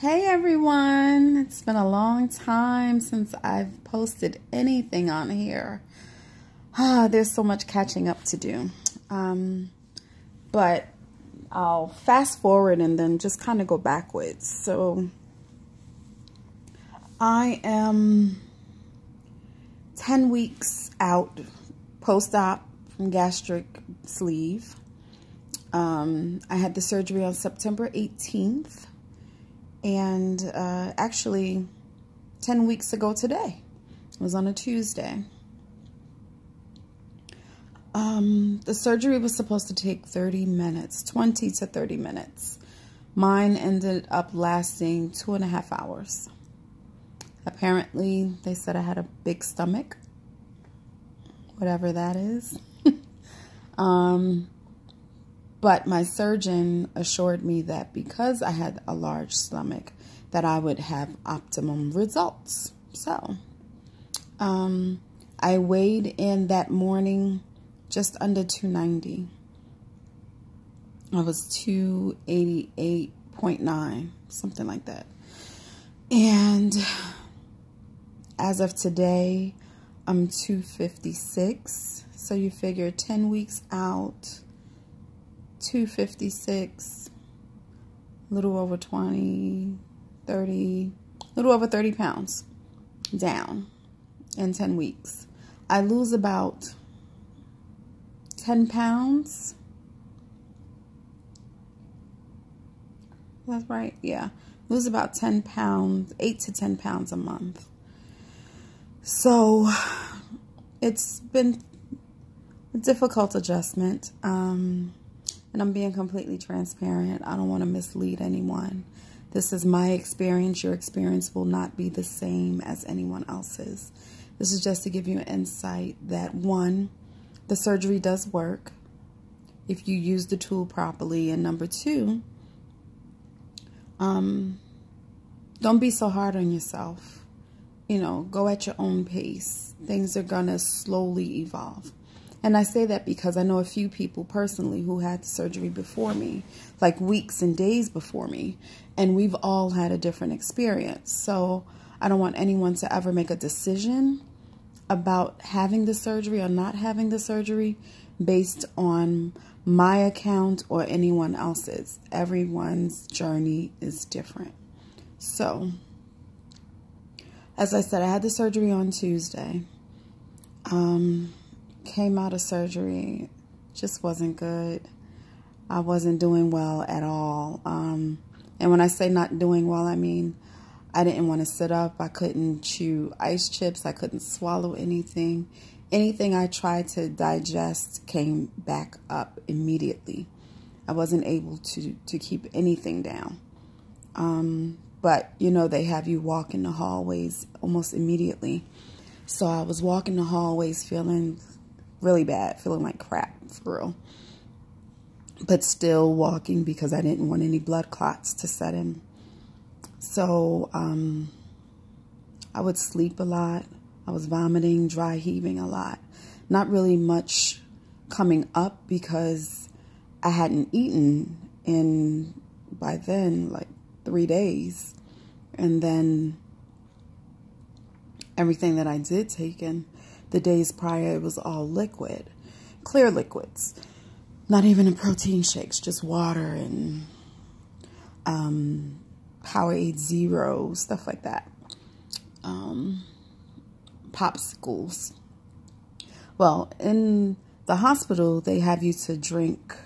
Hey everyone, it's been a long time since I've posted anything on here. There's so much catching up to do. But I'll fast forward and then just kind of go backwards. So I am 10 weeks out post-op from gastric sleeve. I had the surgery on September 18th. And actually 10 weeks ago today, it was on a Tuesday. The surgery was supposed to take 30 minutes, 20 to 30 minutes. Mine ended up lasting 2.5 hours. Apparently, they said I had a big stomach, whatever that is. But my surgeon assured me that because I had a large stomach, that I would have optimum results. So, I weighed in that morning just under 290. I was 288.9, something like that. And as of today, I'm 256. So you figure 10 weeks out, 256, a little over 20, 30, a little over 30 pounds down in 10 weeks. I lose about 10 pounds. That's right, yeah. Lose about 10 pounds, 8 to 10 pounds a month. So it's been a difficult adjustment. And I'm being completely transparent. I don't want to mislead anyone. This is my experience. Your experience will not be the same as anyone else's. This is just to give you an insight that, one, the surgery does work if you use the tool properly. And number two, don't be so hard on yourself. You know, go at your own pace. Things are going to slowly evolve. And I say that because I know a few people personally who had the surgery before me, like weeks and days before me, and we've all had a different experience. So I don't want anyone to ever make a decision about having the surgery or not having the surgery based on my account or anyone else's. Everyone's journey is different. So, as I said, I had the surgery on Tuesday. Came out of surgery, just wasn't good. I wasn't doing well at all. And when I say not doing well, I mean I didn't want to sit up. I couldn't chew ice chips. I couldn't swallow anything. Anything I tried to digest came back up immediately. I wasn't able to keep anything down. But, you know, they have you walk in the hallways almost immediately. So I was walking the hallways feeling really bad, feeling like crap, for real. But still walking because I didn't want any blood clots to set in. So I would sleep a lot. I was vomiting, dry heaving a lot. Not really much coming up because I hadn't eaten in, by then, like 3 days. And then everything that I did take in the days prior, it was all liquid, clear liquids, not even in protein shakes, just water and Powerade Zero, stuff like that, popsicles. Well, in the hospital, they have you to drink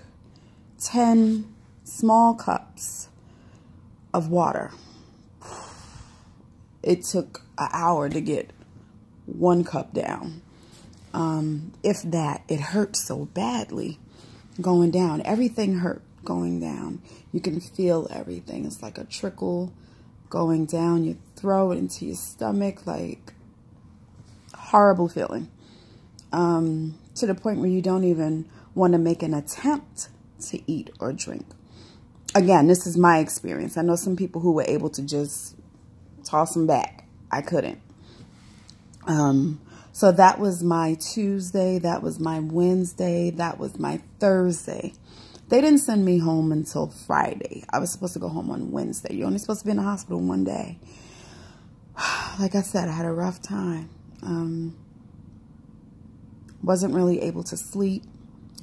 10 small cups of water. It took an hour to get 1 cup down. If that, it hurt so badly going down. Everything hurt going down. You can feel everything. It's like a trickle going down your throat into your stomach, like horrible feeling. To the point where you don't even want to make an attempt to eat or drink. Again, this is my experience. I know some people who were able to just toss them back. I couldn't. So that was my Tuesday, that was my Wednesday, that was my Thursday. They didn't send me home until Friday. I was supposed to go home on Wednesday. You're only supposed to be in the hospital one day. Like I said, I had a rough time. Wasn't really able to sleep.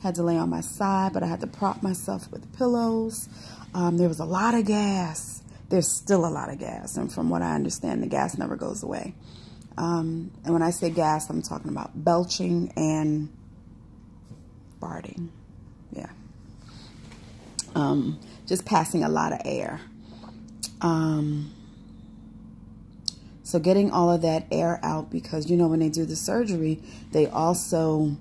Had to lay on my side, but I had to prop myself with pillows. There was a lot of gas. There's still a lot of gas. And from what I understand, the gas never goes away. And when I say gas, I'm talking about belching and farting. Yeah. Just passing a lot of air. So getting all of that air out, because, you know, when they do the surgery, they also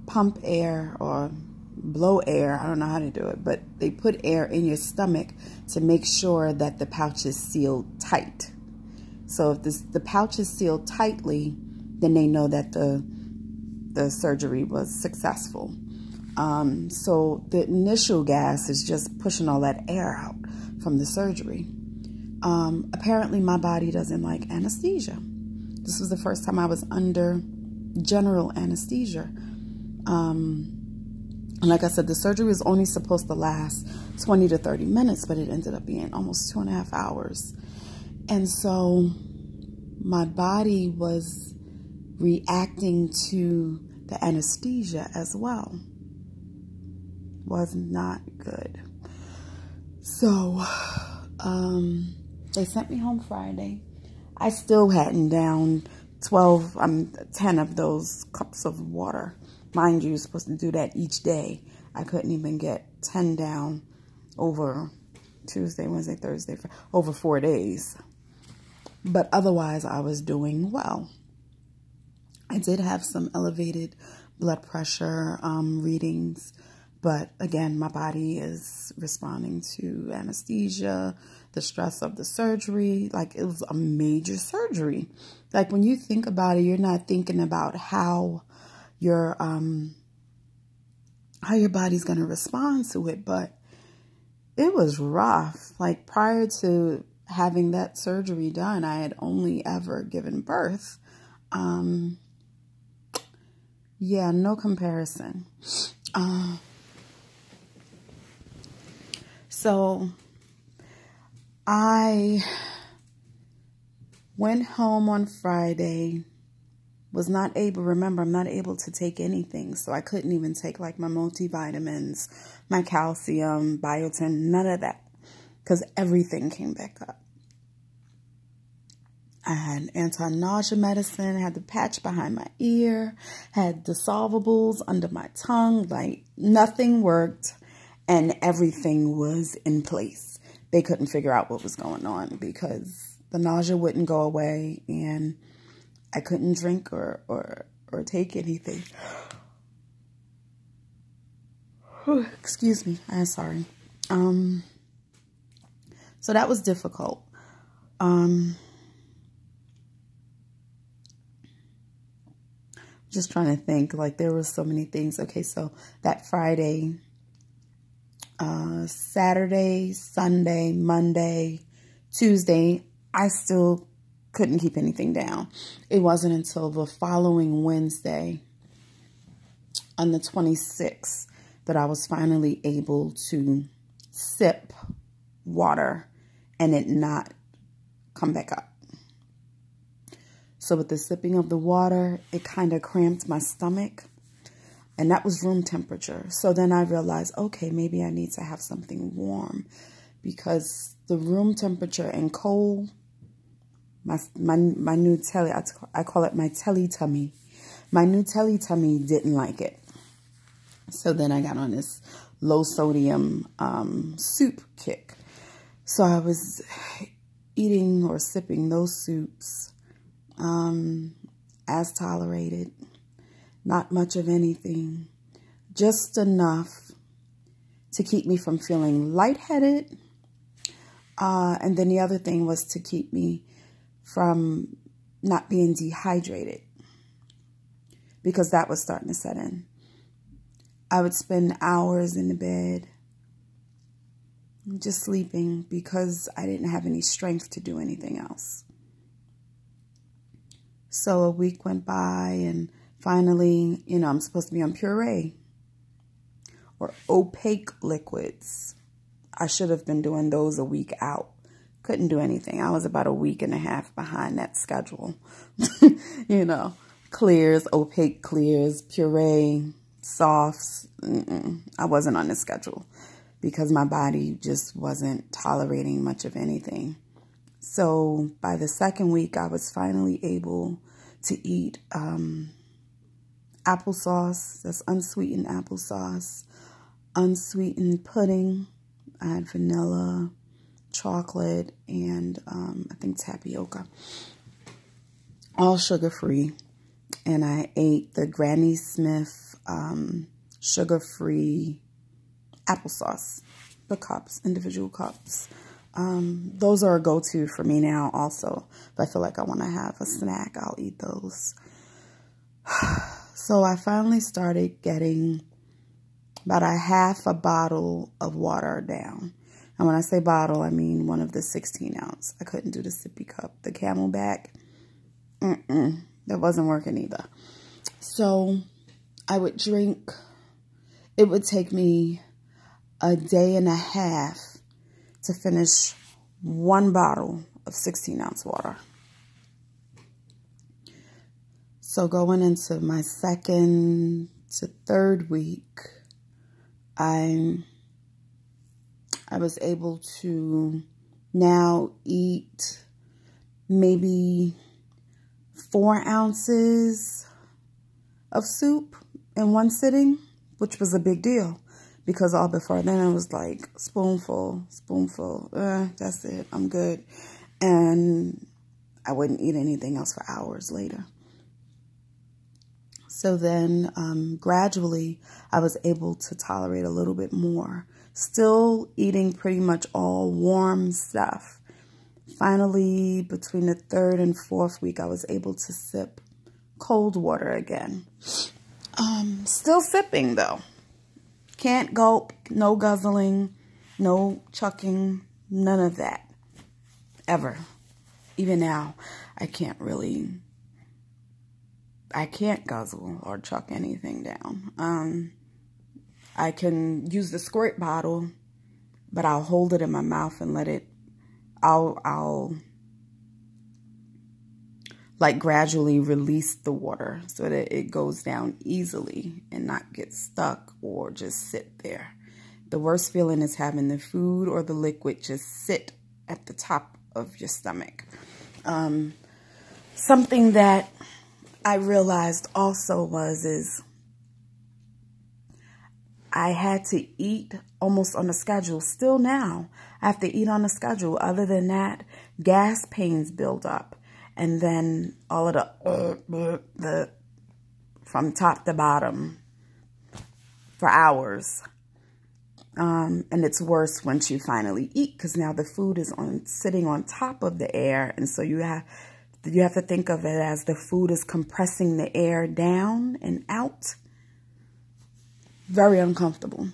pump air or blow air. I don't know how to do it, but they put air in your stomach to make sure that the pouch is sealed tight. So if the pouch is sealed tightly, then they know that the surgery was successful. So the initial gas is just pushing all that air out from the surgery. Apparently my body doesn't like anesthesia. This was the first time I was under general anesthesia. And like I said, the surgery was only supposed to last 20 to 30 minutes, but it ended up being almost 2.5 hours. And so my body was reacting to the anesthesia as well. Was not good. So, they sent me home Friday. I still hadn't downed 10 of those cups of water. Mind you, you're supposed to do that each day. I couldn't even get 10 down over Tuesday, Wednesday, Thursday, over 4 days. But otherwise, I was doing well. I did have some elevated blood pressure readings. But again, my body is responding to anesthesia, the stress of the surgery. Like, it was a major surgery. Like, when you think about it, you're not thinking about how your body's going to respond to it. But it was rough. Like, prior to having that surgery done, I had only ever given birth. Yeah, no comparison. So I went home on Friday, was not able, remember, I'm not able to take anything. So I couldn't even take like my multivitamins, my calcium, biotin, none of that, because everything came back up. I had anti-nausea medicine, had the patch behind my ear, had dissolvables under my tongue, like nothing worked. And everything was in place. They couldn't figure out what was going on because the nausea wouldn't go away and I couldn't drink or take anything. Excuse me. I'm sorry. So that was difficult. Just trying to think, like, there were so many things. Okay, so that Friday, Saturday, Sunday, Monday, Tuesday, I still couldn't keep anything down. It wasn't until the following Wednesday, on the 26th, that I was finally able to sip water and it not come back up. So with the sipping of the water, it kind of cramped my stomach. And that was room temperature. So then I realized, okay, maybe I need to have something warm, because the room temperature and cold, my new telly, I call it my telly tummy. My new telly tummy didn't like it. So then I got on this low sodium soup kick. So I was eating or sipping those soups as tolerated. Not much of anything, just enough to keep me from feeling lightheaded. And then the other thing was to keep me from not being dehydrated, because that was starting to set in. I would spend hours in the bed just sleeping because I didn't have any strength to do anything else. So a week went by and finally, you know, I'm supposed to be on Puree. or opaque liquids. I should have been doing those a week out. Couldn't do anything. I was about a week and a half behind that schedule. You know, clears, opaque clears, puree, softs. I wasn't on the schedule because my body just wasn't tolerating much of anything. So by the second week, I was finally able to eat applesauce. That's unsweetened applesauce, unsweetened pudding. I had vanilla, chocolate, and I think tapioca. All sugar-free. And I ate the Granny Smith sugar-free applesauce. The cups, individual cups. Those are a go-to for me now also. If I feel like I want to have a snack, I'll eat those. So I finally started getting about a half a bottle of water down. And when I say bottle, I mean one of the 16 ounce. I couldn't do the sippy cup. The Camelback, that wasn't working either. So I would drink, it would take me a day and a half to finish one bottle of 16 ounce water. So going into my second to third week, I was able to now eat maybe 4 ounces of soup in one sitting, which was a big deal because all before then I was like spoonful, that's it, I'm good. And I wouldn't eat anything else for hours later. So then gradually I was able to tolerate a little bit more. Still eating pretty much all warm stuff. Finally, between the third and fourth week, I was able to sip cold water again. Still sipping though. Can't gulp, no guzzling, no chucking, none of that. Ever. Even now, I can't guzzle or chuck anything down. I can use the squirt bottle, but I'll hold it in my mouth and let it, I'll like gradually release the water so that it goes down easily and not get stuck or just sit there. The worst feeling is having the food or the liquid just sit at the top of your stomach. Something that I realized also is I had to eat almost on a schedule. Still now, I have to eat on a schedule. Other than that, gas pains build up. And then all of the from top to bottom for hours. And it's worse once you finally eat because now the food is sitting on top of the air. And so you have to think of it as the food is compressing the air down and out. Very uncomfortable.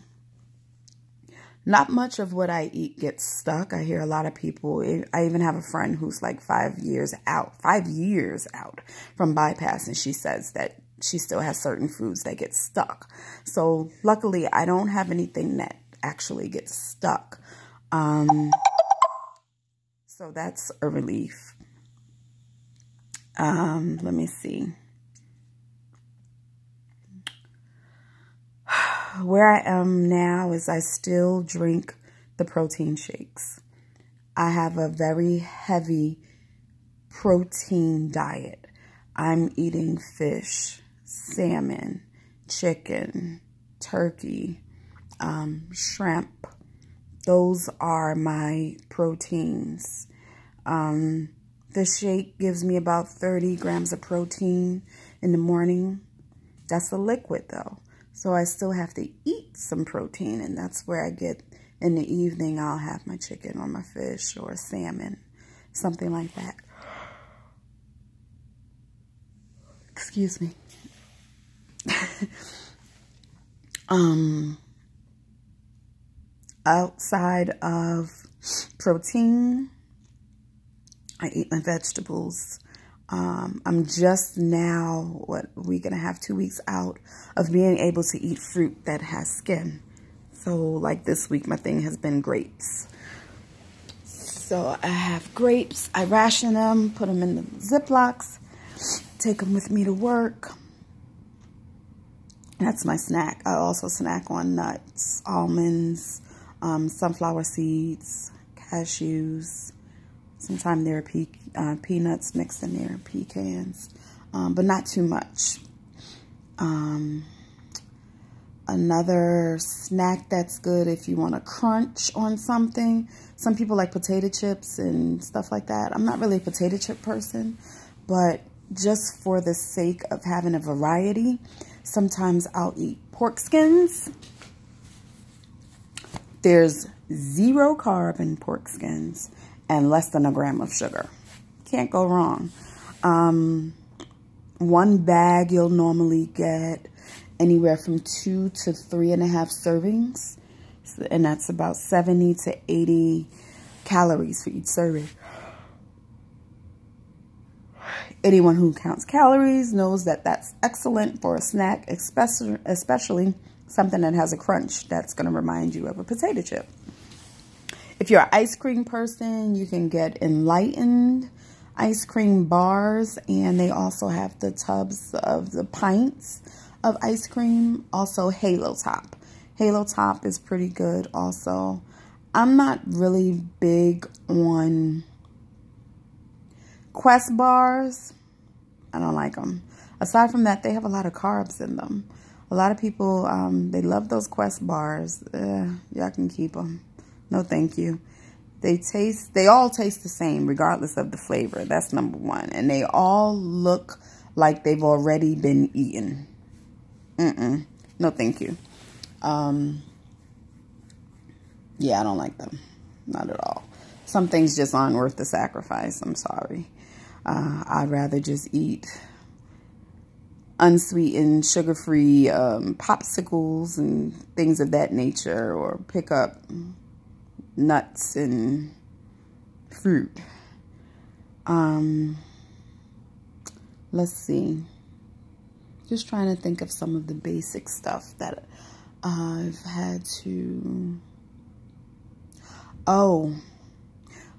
Not much of what I eat gets stuck. I hear a lot of people, I even have a friend who's like 5 years out from bypass, and she says that she still has certain foods that get stuck. So luckily, I don't have anything that actually gets stuck. So that's a relief. Let me see. Where I am now is I still drink the protein shakes. I have a very heavy protein diet. I'm eating fish, salmon, chicken, turkey, shrimp. Those are my proteins. The shake gives me about 30 grams of protein in the morning. That's a liquid though. So I still have to eat some protein, and that's where I get in the evening. I'll have my chicken or my fish or salmon, something like that. Excuse me. Outside of protein, I eat my vegetables. I'm just now, 2 weeks out of being able to eat fruit that has skin. So like this week, my thing has been grapes. So I have grapes. I ration them, put them in the Ziplocs, take them with me to work. That's my snack. I also snack on nuts, almonds, sunflower seeds, cashews. Sometimes there are peanuts mixed in there, pecans, but not too much. Another snack that's good if you want to crunch on something. Some people like potato chips and stuff like that. I'm not really a potato chip person, but just for the sake of having a variety, sometimes I'll eat pork skins. There's 0 carb in pork skins and less than a gram of sugar. Can't go wrong. One bag you'll normally get anywhere from 2 to 3.5 servings. And that's about 70 to 80 calories for each serving. Anyone who counts calories knows that that's excellent for a snack, especially something that has a crunch that's going to remind you of a potato chip. If you're an ice cream person, you can get Enlightened ice cream bars, and they also have the tubs of the pints of ice cream. Also Halo Top. Halo Top is pretty good also. I'm not really big on Quest bars. I don't like them. Aside from that, they have a lot of carbs in them. A lot of people, they love those Quest bars. Y'all can keep them. No, thank you. They all taste the same regardless of the flavor. That's number one. And they all look like they've already been eaten. No, thank you. Yeah, I don't like them. Not at all. Some things just aren't worth the sacrifice. I'm sorry. I'd rather just eat unsweetened, sugar-free popsicles and things of that nature, or pick up nuts and fruit. Let's see. Just trying to think of some of the basic stuff that I've had to... Oh,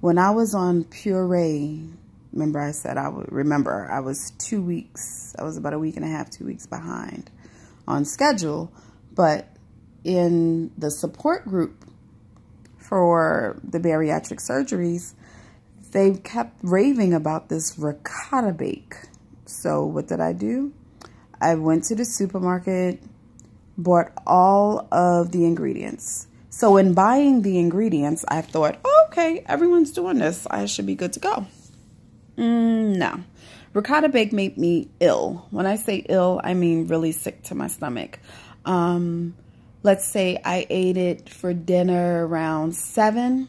when I was on Puree, remember I said I was 2 weeks, I was about a week and a half, 2 weeks behind on schedule, but in the support group for the bariatric surgeries, they kept raving about this ricotta bake. So what did I do? I went to the supermarket, bought all of the ingredients. So in buying the ingredients, I thought, oh, okay, everyone's doing this. I should be good to go. No. Ricotta bake made me ill. When I say ill, I mean really sick to my stomach. Let's say I ate it for dinner around 7.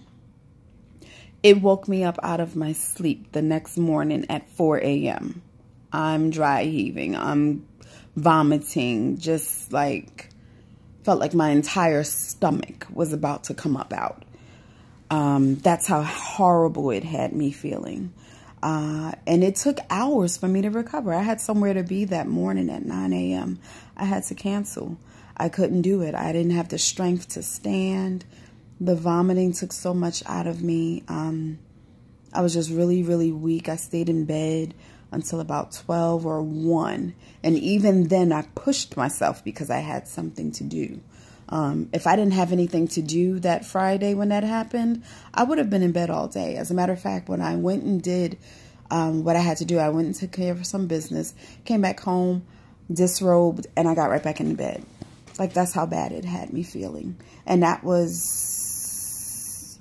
It woke me up out of my sleep the next morning at 4 a.m. I'm dry heaving. I'm vomiting. Just like, felt like my entire stomach was about to come up out. That's how horrible it had me feeling. And it took hours for me to recover. I had somewhere to be that morning at 9 a.m. I had to cancel. I couldn't do it. I didn't have the strength to stand. The vomiting took so much out of me. I was just really, really weak. I stayed in bed until about 12 or 1. And even then, I pushed myself because I had something to do. If I didn't have anything to do that Friday when that happened, I would have been in bed all day. As a matter of fact, when I went and did what I had to do, I went and took care of some business, came back home, disrobed, and I got right back into bed. Like, that's how bad it had me feeling. And that was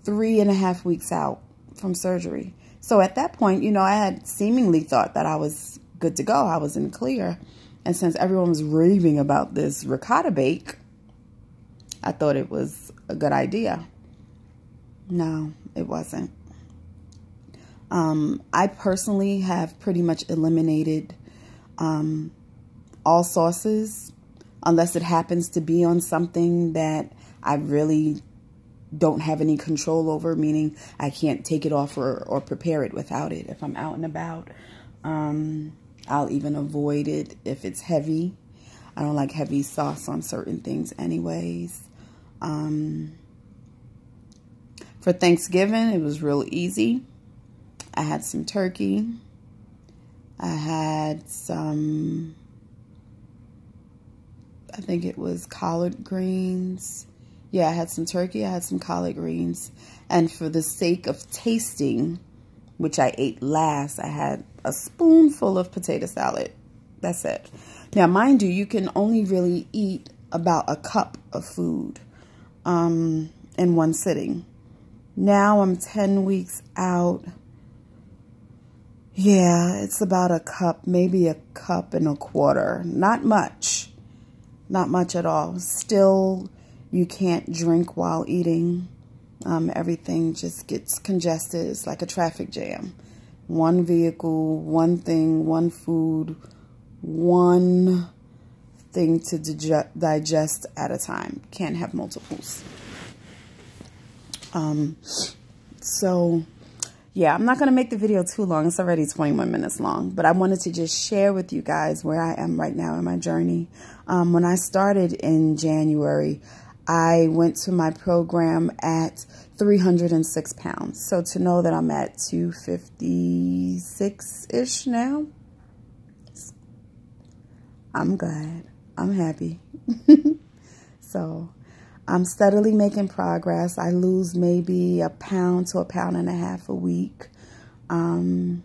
3.5 weeks out from surgery. So at that point, you know, I had seemingly thought that I was good to go. I was in the clear. And since everyone was raving about this ricotta bake, I thought it was a good idea. No, it wasn't. I personally have pretty much eliminated all sauces, unless it happens to be on something that I really don't have any control over, meaning I can't take it off or prepare it without it. If I'm out and about, I'll even avoid it if it's heavy. I don't like heavy sauce on certain things anyways. For Thanksgiving, it was real easy. I had some turkey. I had some, I think it was collard greens. Yeah, I had some turkey. I had some collard greens. And for the sake of tasting, which I ate last, I had a spoonful of potato salad. That's it. Now, mind you, you can only really eat about a cup of food in one sitting. Now I'm 10 weeks out. Yeah, it's about a cup, maybe a cup and a quarter. Not much. Not much at all. Still, you can't drink while eating. Everything just gets congested. It's like a traffic jam. One vehicle, one thing, one food, one thing to digest at a time. Can't have multiples. So, yeah, I'm not going to make the video too long. It's already 21 minutes long. But I wanted to just share with you guys where I am right now in my journey. When I started in January, I went to my program at 306 pounds. So to know that I'm at 256-ish now, I'm glad. I'm happy. So I'm steadily making progress. I lose maybe a pound to a pound and a half a week. I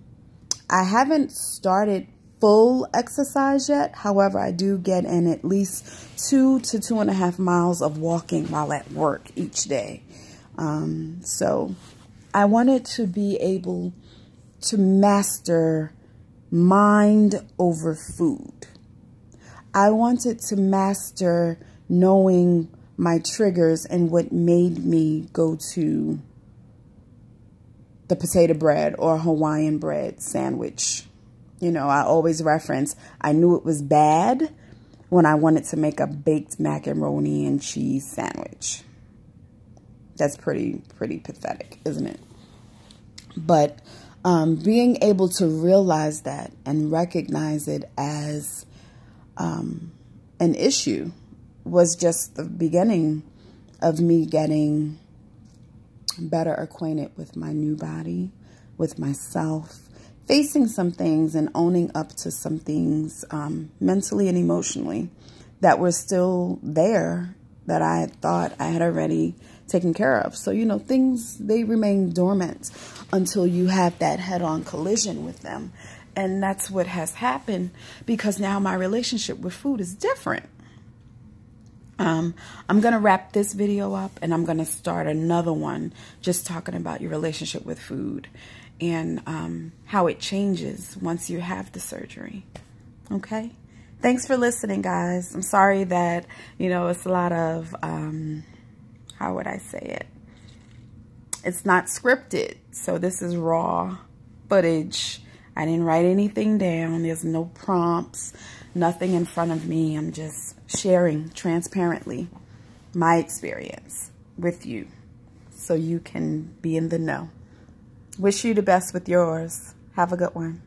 haven't started full exercise yet. However, I do get in at least 2 to 2.5 miles of walking while at work each day. So I wanted to be able to master mind over food. I wanted to master knowing my triggers and what made me go to the potato bread or Hawaiian bread sandwich. You know, I always reference, I knew it was bad when I wanted to make a baked macaroni and cheese sandwich. That's pretty pathetic, isn't it? But being able to realize that and recognize it as an issue was just the beginning of me getting better acquainted with my new body, with myself, facing some things and owning up to some things mentally and emotionally that were still there that I had thought I had already taken care of. So, you know, things, they remain dormant until you have that head-on collision with them. And that's what has happened, because now my relationship with food is different. I'm going to wrap this video up and I'm going to start another one just talking about your relationship with food and how it changes once you have the surgery. Okay? Thanks for listening, guys. I'm sorry that, you know, it's a lot of, how would I say it? It's not scripted. So this is raw footage. I didn't write anything down. There's no prompts, nothing in front of me. I'm just sharing transparently my experience with you so you can be in the know. Wish you the best with yours. Have a good one.